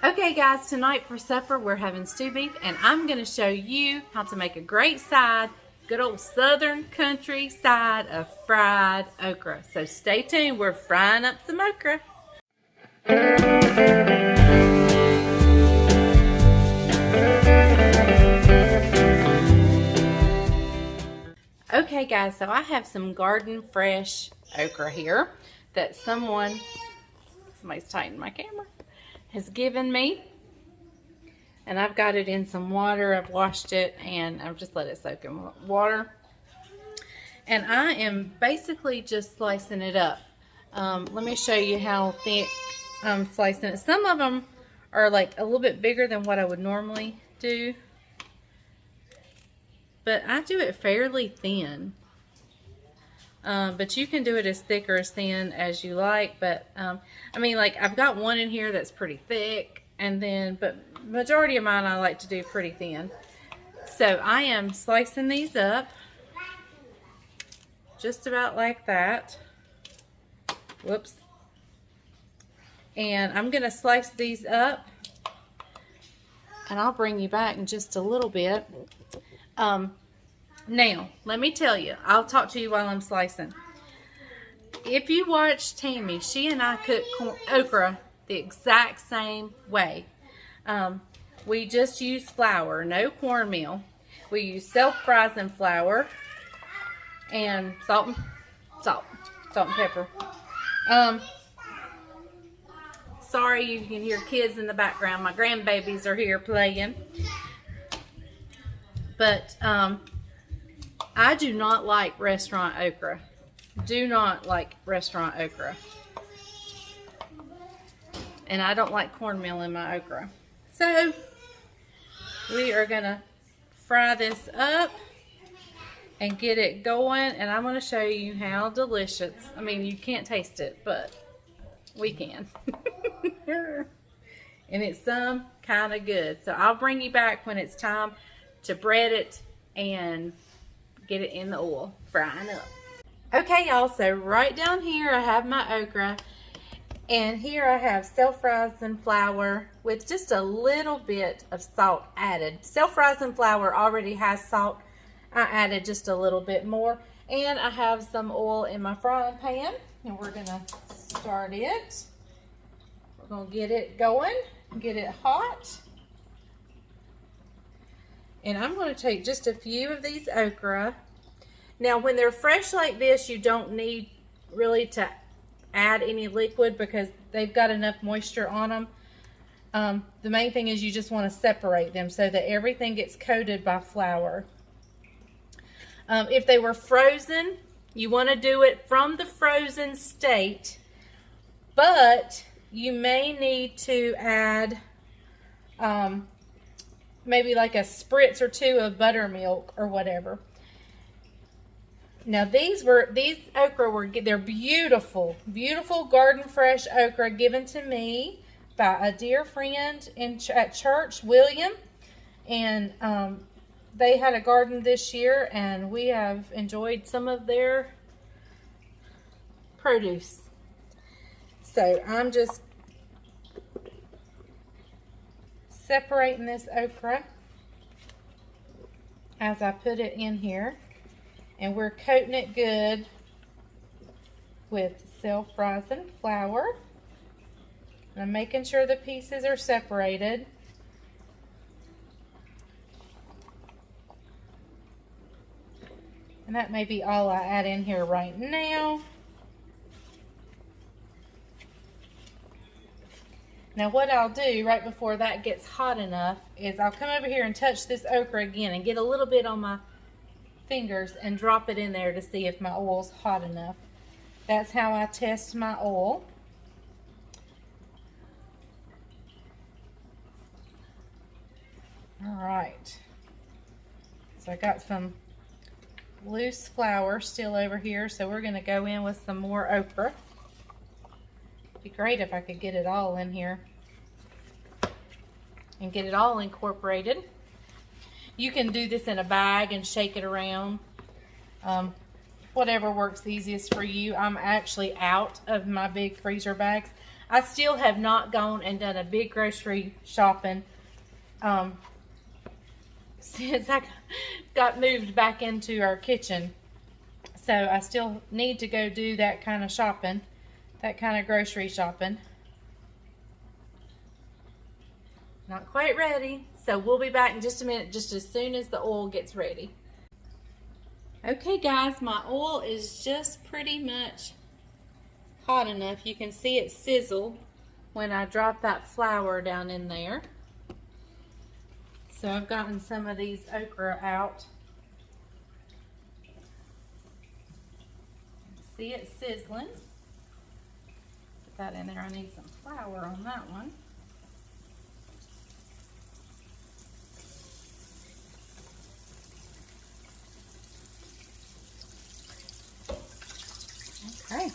Okay guys, tonight for supper we're having stew beef, and I'm going to show you how to make a great side, good old southern country side of fried okra. So stay tuned, we're frying up some okra. Okay guys, so I have some garden fresh okra here that somebody's tightening my camera, has given me, and I've got it in some water. I've washed it and I've just let it soak in water, and I am basically just slicing it up. Let me show you how thick I'm slicing it. Some of them are like a little bit bigger than what I would normally do, but I do it fairly thin. But you can do it as thick or as thin as you like. But I mean, like, I've got one in here that's pretty thick, and then, but majority of mine I like to do pretty thin. So I am slicing these up just about like that. Whoops. And I'm gonna slice these up, and I'll bring you back in just a little bit. Now, let me tell you, I'll talk to you while I'm slicing. If you watch Tammy, she and I cook okra the exact same way. We just use flour, no cornmeal. We use self-rising flour and salt and pepper. Sorry you can hear kids in the background. My grandbabies are here playing. But I do not like restaurant okra. Do not like restaurant okra. And I don't like cornmeal in my okra. So we are gonna fry this up and get it going, and I'm gonna show you how delicious. I mean, you can't taste it, but we can. And it's some kind of good. So I'll bring you back when it's time to bread it and get it in the oil, frying up. Okay y'all, so right down here I have my okra, and here I have self-rising flour with just a little bit of salt added. Self-rising flour already has salt. I added just a little bit more, and I have some oil in my frying pan, and we're gonna start it. We're gonna get it going, get it hot. And I'm going to take just a few of these okra. Now, when they're fresh like this, you don't need really to add any liquid because they've got enough moisture on them. The main thing is you just want to separate them so that everything gets coated by flour. If they were frozen, you want to do it from the frozen state, but you may need to add maybe like a spritz or two of buttermilk or whatever. Now these okra they're beautiful, beautiful garden fresh okra given to me by a dear friend at church, William, and they had a garden this year, and we have enjoyed some of their produce. So I'm just separating this okra as I put it in here, and we're coating it good with self-rising flour. And I'm making sure the pieces are separated. And that may be all I add in here right now. Now what I'll do right before that gets hot enough is I'll come over here and touch this okra again and get a little bit on my fingers and drop it in there to see if my oil's hot enough. That's how I test my oil. All right. So I got some loose flour still over here, so we're going to go in with some more okra. It'd be great if I could get it all in here and get it all incorporated. You can do this in a bag and shake it around. Whatever works easiest for you. I'm actually out of my big freezer bags. I still have not gone and done a big grocery shopping since I got moved back into our kitchen. So I still need to go do that kind of shopping, that kind of grocery shopping. Not quite ready, so we'll be back in just a minute, just as soon as the oil gets ready. Okay guys, my oil is just pretty much hot enough. You can see it sizzle when I drop that flour down in there. So I've gotten some of these okra out. See it sizzling. Put that in there. I need some flour on that one. Okay.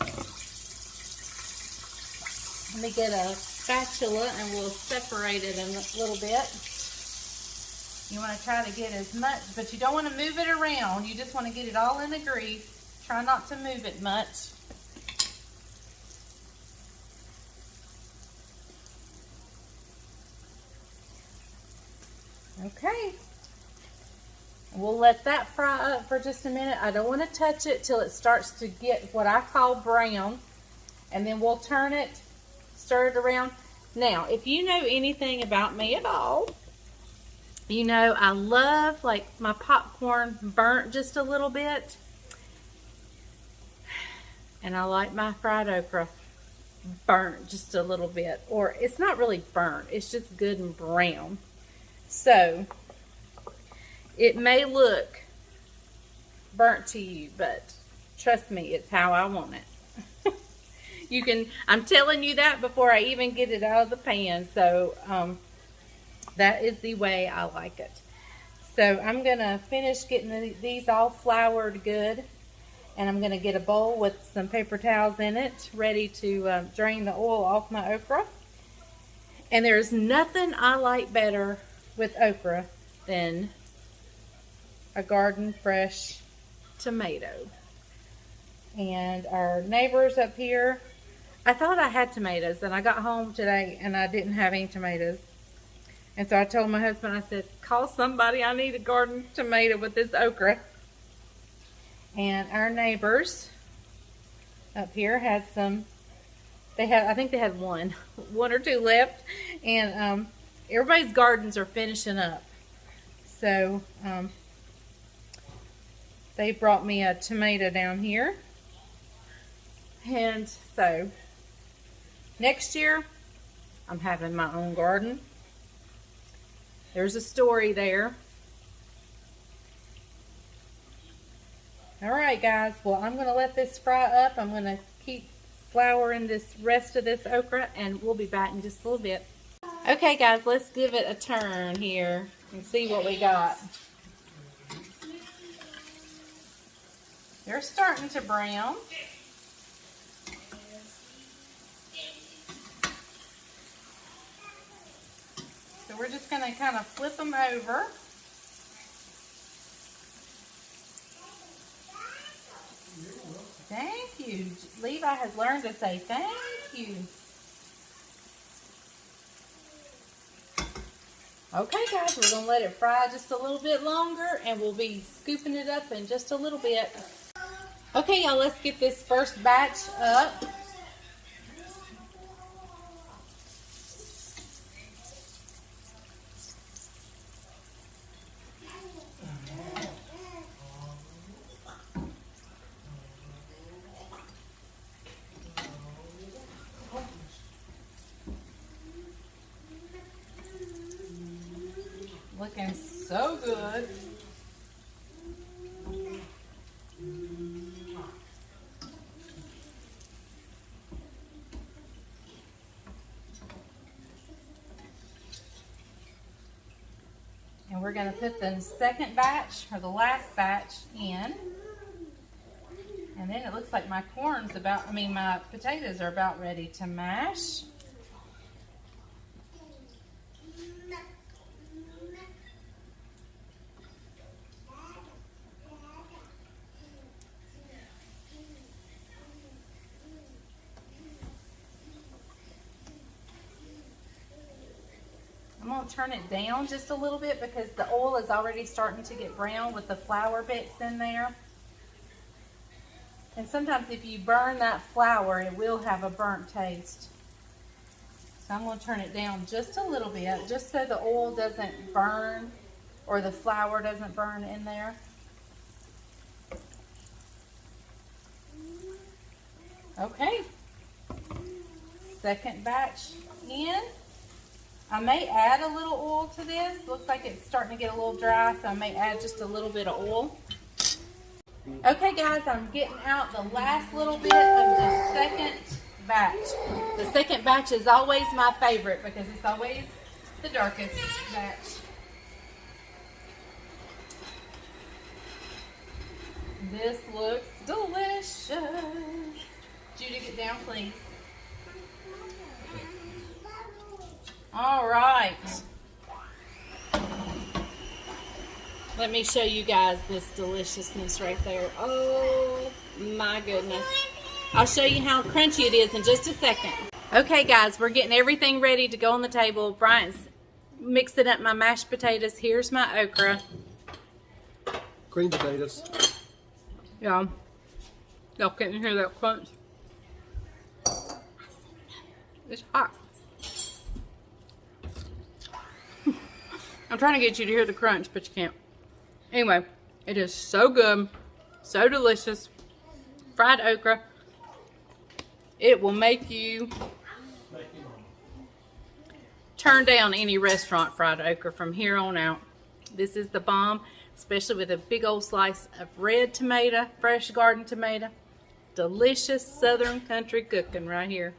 Let me get a spatula and we'll separate it a little bit. You want to try to get as much, but you don't want to move it around. You just want to get it all in the grease. Try not to move it much. Okay. We'll let that fry up for just a minute. I don't want to touch it till it starts to get what I call brown. And then we'll turn it, stir it around. Now, if you know anything about me at all, you know I love like my popcorn burnt just a little bit. And I like my fried okra burnt just a little bit. Or it's not really burnt, it's just good and brown. So it may look burnt to you, but trust me, it's how I want it. You can, I'm telling you that before I even get it out of the pan. So that is the way I like it. So I'm gonna finish getting these all floured good. And I'm gonna get a bowl with some paper towels in it, ready to drain the oil off my okra. And there's nothing I like better with okra than a garden fresh tomato. And our neighbors up here, I thought I had tomatoes, and I got home today and I didn't have any tomatoes. And so I told my husband, I said, call somebody, I need a garden tomato with this okra. And our neighbors up here had some, I think they had one or two left. And everybody's gardens are finishing up. So they brought me a tomato down here. And so next year, I'm having my own garden. There's a story there. All right, guys. Well, I'm going to let this fry up. I'm going to keep flouring this rest of this okra, and we'll be back in just a little bit. Okay, guys, let's give it a turn here and see what we got. They're starting to brown. So we're just going to kind of flip them over. Thank you. Levi has learned to say thank you. Okay, guys, we're going to let it fry just a little bit longer, and we'll be scooping it up in just a little bit. Okay, y'all, let's get this first batch up. Looking so good. And we're going to put the second batch, or the last batch, in. And then it looks like my my potatoes are about ready to mash. going to turn it down just a little bit because the oil is already starting to get brown with the flour bits in there. And sometimes if you burn that flour, it will have a burnt taste. So I'm going to turn it down just a little bit, just so the oil doesn't burn or the flour doesn't burn in there. Okay. Second batch in. I may add a little oil to this. Looks like it's starting to get a little dry, so I may add just a little bit of oil. Okay guys, I'm getting out the last little bit of the second batch. The second batch is always my favorite because it's always the darkest batch. This looks delicious. Judy, get down please. All right. Let me show you guys this deliciousness right there. Oh my goodness. I'll show you how crunchy it is in just a second. Okay guys, we're getting everything ready to go on the table. Bryant's mixing up my mashed potatoes. Here's my okra. Green potatoes. Yeah. Y'all can't hear that crunch. It's hot. I'm trying to get you to hear the crunch, but you can't. Anyway, it is so good, so delicious. Fried okra. It will make you turn down any restaurant fried okra from here on out. This is the bomb, especially with a big old slice of red tomato, fresh garden tomato. Delicious Southern country cooking right here.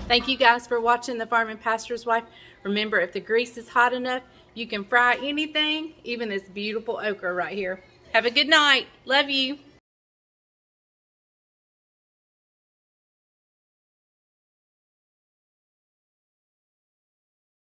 Thank you guys for watching The Farming Pastor's Wife. Remember, if the grease is hot enough, you can fry anything, even this beautiful okra right here. Have a good night. Love you.